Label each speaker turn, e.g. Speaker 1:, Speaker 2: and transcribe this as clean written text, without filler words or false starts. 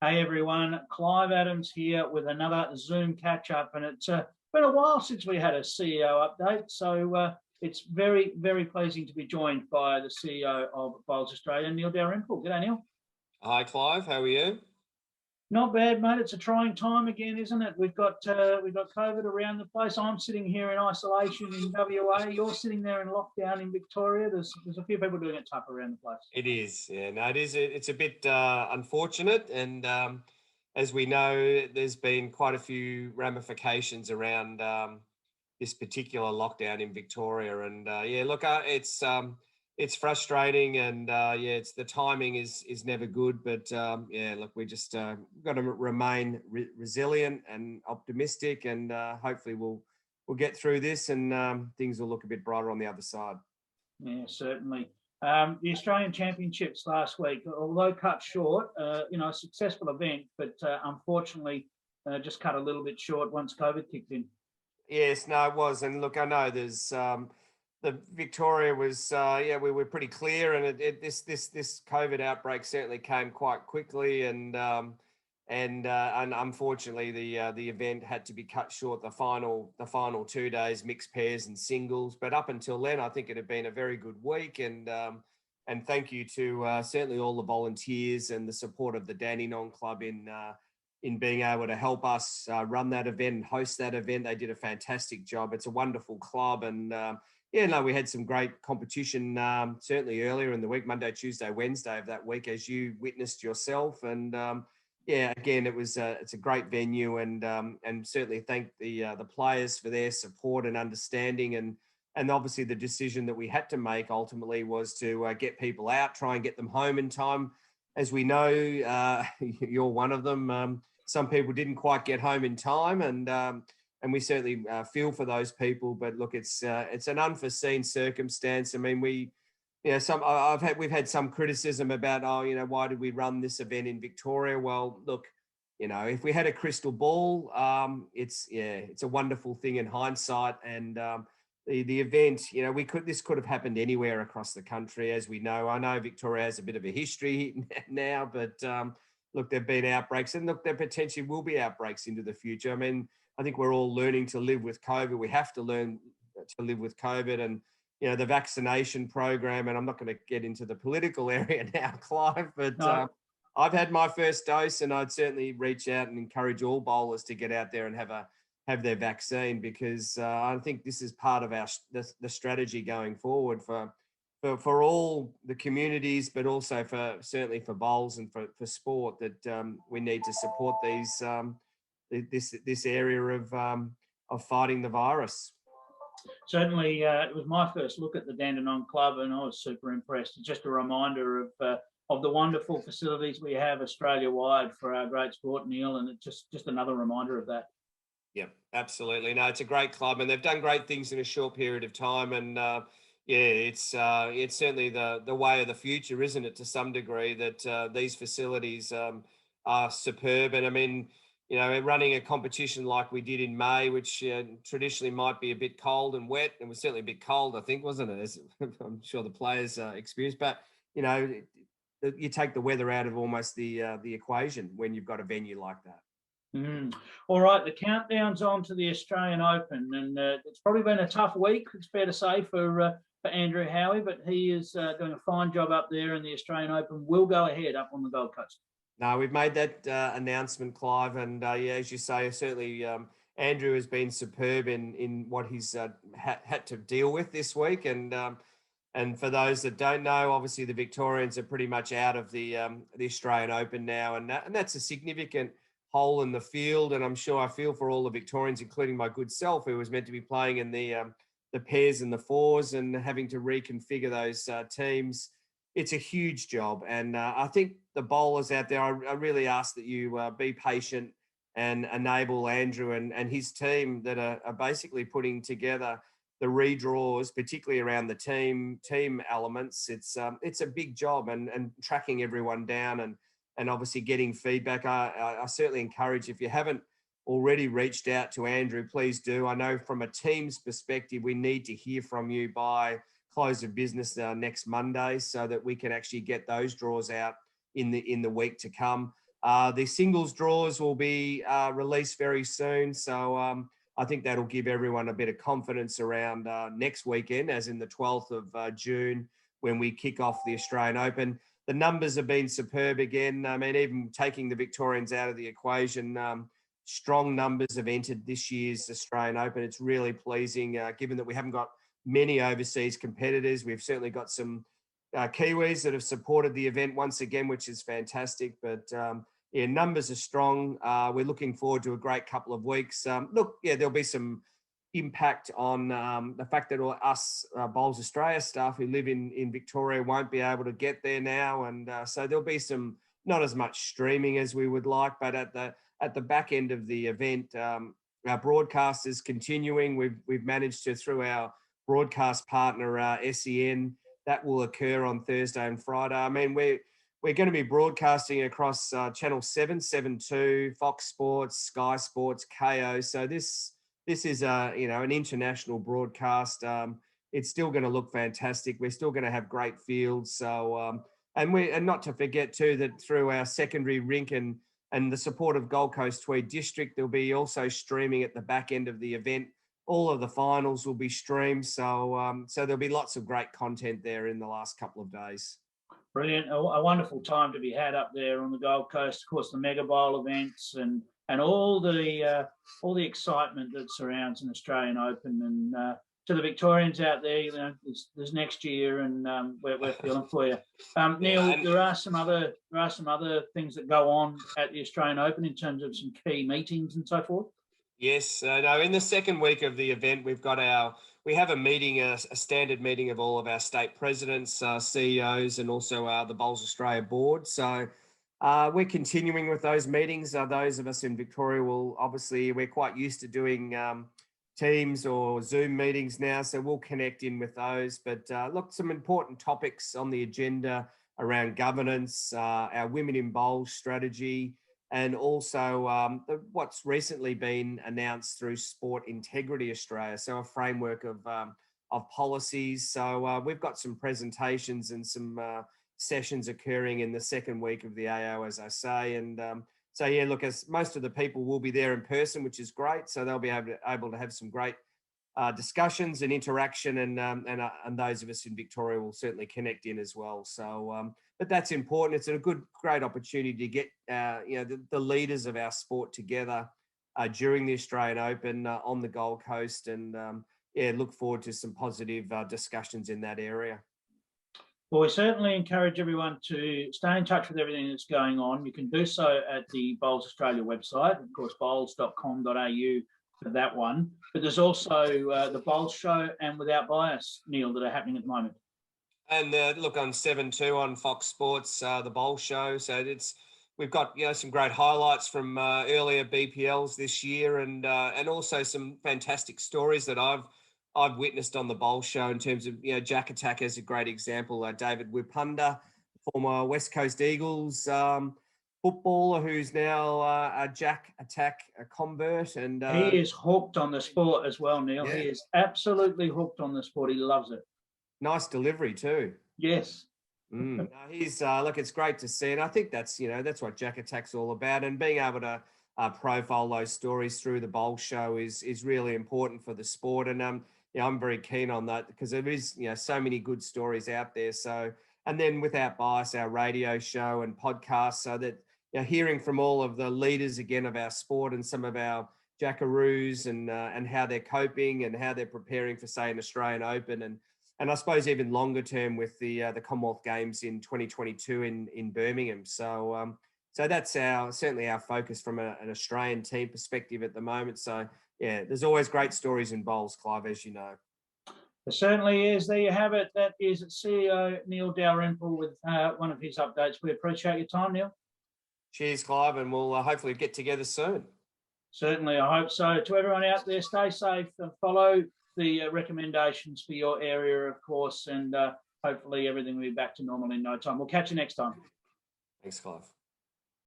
Speaker 1: Hey everyone, Clive Adams here with another Zoom catch up, and it's been a while since we had a CEO update, so it's very, very pleasing to be joined by the CEO of Bowls Australia, Neil Dalrymple. G'day, Neil.
Speaker 2: Hi, Clive. How are you?
Speaker 1: Not bad, mate. It's a trying time again, isn't it? We've got COVID around the place. I'm sitting here in isolation in WA. You're sitting there in lockdown in Victoria. There's a few people doing it tough around the place.
Speaker 2: It is. Yeah, no, it is. It's a bit unfortunate. And as we know, there's been quite a few ramifications around this particular lockdown in Victoria. And yeah, look, it's frustrating. And yeah, it's the timing is never good. But yeah, look, we just got to remain resilient and optimistic. And hopefully we'll get through this and things will look a bit brighter on the other side.
Speaker 1: Yeah, certainly. The Australian Championships last week, although cut short, a successful event, but unfortunately just cut a little bit short once COVID kicked in.
Speaker 2: Yes, no, it was. And look, I know there's the Victoria was yeah, we were pretty clear, and this COVID outbreak certainly came quite quickly, and unfortunately the event had to be cut short. The final 2 days, mixed pairs and singles, but up until then, I think it had been a very good week, and thank you to certainly all the volunteers and the support of the Dandenong Club in being able to help us run that event and host that event. They did a fantastic job. It's a wonderful club, and yeah, no, we had some great competition certainly earlier in the week, Monday, Tuesday, Wednesday of that week, as you witnessed yourself, and yeah, again, it's a great venue, and certainly thank the players for their support and understanding, and obviously the decision that we had to make ultimately was to get people out, try and get them home in time. As we know, you're one of them. Some people didn't quite get home in time, and we certainly feel for those people. But look, it's an unforeseen circumstance. I mean, we've had some criticism about, why did we run this event in Victoria? Well, look, if we had a crystal ball, it's a wonderful thing in hindsight. And the event, this could have happened anywhere across the country, as we know. I know Victoria has a bit of a history now, but look, there've been outbreaks, and look, there potentially will be outbreaks into the future. I mean, I think we're all learning to live with COVID. We have to learn to live with COVID, and the vaccination program, and I'm not going to get into the political area now, Clive, but
Speaker 1: No,
Speaker 2: I've had my first dose, and I'd certainly reach out and encourage all bowlers to get out there and have their vaccine, because I think this is part of the strategy going forward for all the communities, but also certainly for bowls and for sport, that we need to support this area of fighting the virus.
Speaker 1: certainly, it was my first look at the Dandenong Club, and I was super impressed. It's just a reminder of the wonderful facilities we have Australia-wide for our great sport, Neil, and it's just another reminder of that.
Speaker 2: Yeah, absolutely. No, it's a great club, and they've done great things in a short period of time. And yeah, it's certainly the way of the future, isn't it? To some degree, that these facilities are superb. And I mean, running a competition like we did in May, which traditionally might be a bit cold and wet, and was certainly a bit cold, I think, wasn't it? As I'm sure the players experienced, but you take the weather out of almost the equation when you've got a venue like that.
Speaker 1: All right, the countdown's on to the Australian Open, and it's probably been a tough week, it's fair to say, for Andrew Howie, but he is doing a fine job up there, and the Australian Open will go ahead up on the Gold Coast.
Speaker 2: No, we've made that announcement, Clive, and yeah, as you say, certainly Andrew has been superb in what he's had to deal with this week, and for those that don't know, obviously the Victorians are pretty much out of the Australian Open now, and that's a significant hole in the field. And I'm sure I feel for all the Victorians, including my good self, who was meant to be playing in the pairs and the fours, and having to reconfigure those teams. It's a huge job, and I think the bowlers out there, I really ask that you be patient and enable Andrew and his team that are basically putting together the redraws, particularly around the team elements. It's a big job, and tracking everyone down and obviously getting feedback. I certainly encourage, if you haven't already reached out to Andrew, please do. I know from a team's perspective, we need to hear from you by close of business next Monday, so that we can actually get those draws out in the week to come. The singles draws will be released very soon. So I think that'll give everyone a bit of confidence around next weekend, as in the 12th of June, when we kick off the Australian Open. The numbers have been superb again. I mean, even taking the Victorians out of the equation, strong numbers have entered this year's Australian Open. It's really pleasing, given that we haven't got many overseas competitors. We've certainly got some Kiwis that have supported the event once again, which is fantastic. But yeah, numbers are strong. We're looking forward to a great couple of weeks. Look, yeah, there'll be some impact on the fact that us Bowls Australia staff who live in Victoria won't be able to get there now, and so there'll be some, not as much streaming as we would like, but at the back end of the event, our broadcast is continuing. We've managed to, through our broadcast partner SEN, that will occur on Thursday and Friday. I mean, we're going to be broadcasting across Channel 7, 7.2, Fox Sports, Sky Sports, KO. So this is an international broadcast. It's still going to look fantastic. We're still going to have great fields. So and not to forget too that through our secondary rink and the support of Gold Coast Tweed District, there'll be also streaming at the back end of the event. All of the finals will be streamed. So so there'll be lots of great content there in the last couple of days.
Speaker 1: Brilliant. A wonderful time to be had up there on the Gold Coast. Of course, the Mega Bowl events and all the excitement that surrounds an Australian Open. And to the Victorians out there, you know, there's next year, and we're feeling for you. Neil, there are some other things that go on at the Australian Open in terms of some key meetings and so forth.
Speaker 2: Yes, no. In the second week of the event, we have a meeting, a standard meeting of all of our state presidents, CEOs, and also the Bowls Australia board. So we're continuing with those meetings. Those of us in Victoria we're quite used to doing Teams or Zoom meetings now, so we'll connect in with those. But look, some important topics on the agenda around governance, our Women in Bowls strategy, and also what's recently been announced through Sport Integrity Australia, so a framework of policies. So we've got some presentations and some sessions occurring in the second week of the AO, as I say. And so, yeah, look, as most of the people will be there in person, which is great. So they'll be able to have some great discussions and interaction, and those of us in Victoria will certainly connect in as well. So, but that's important. It's a great opportunity to get the leaders of our sport together during the Australian Open on the Gold Coast, and look forward to some positive discussions in that area.
Speaker 1: Well, we certainly encourage everyone to stay in touch with everything that's going on. You can do so at the Bowls Australia website, of course, bowls.com.au for that one. But there's also the Bowls Show and Without Bias, Neil, that are happening at the moment.
Speaker 2: And look, on 7.2 on Fox Sports, the Bowls Show. So we've got some great highlights from earlier BPLs this year, and also some fantastic stories that I've witnessed on the Bowls Show in terms of Jack Attack as a great example. David Wipunda, former West Coast Eagles footballer, who's now a Jack Attack convert, and
Speaker 1: he is hooked on the sport as well, Neil.
Speaker 2: Yeah.
Speaker 1: He is absolutely hooked on the sport. He loves it.
Speaker 2: Nice delivery too.
Speaker 1: Yes.
Speaker 2: He's look, it's great to see, and I think that's what Jack Attack's all about, and being able to profile those stories through the Bowls Show is really important for the sport, and I'm very keen on that because there is so many good stories out there. So, and then Without Bias, our radio show and podcast, so that hearing from all of the leaders again of our sport and some of our jackaroos and how they're coping and how they're preparing for, say, an Australian Open, and I suppose even longer term with the Commonwealth Games in 2022 in Birmingham. So so that's certainly our focus from an Australian team perspective at the moment. So yeah, there's always great stories in bowls, Clive, as you know.
Speaker 1: There certainly is. There you have it. That is CEO Neil Dalrymple with one of his updates. We appreciate your time, Neil.
Speaker 2: Cheers, Clive, and we'll hopefully get together soon.
Speaker 1: Certainly, I hope so. To everyone out there, stay safe and follow the recommendations for your area, of course, and hopefully everything will be back to normal in no time. We'll catch you next time.
Speaker 2: Thanks, Clive.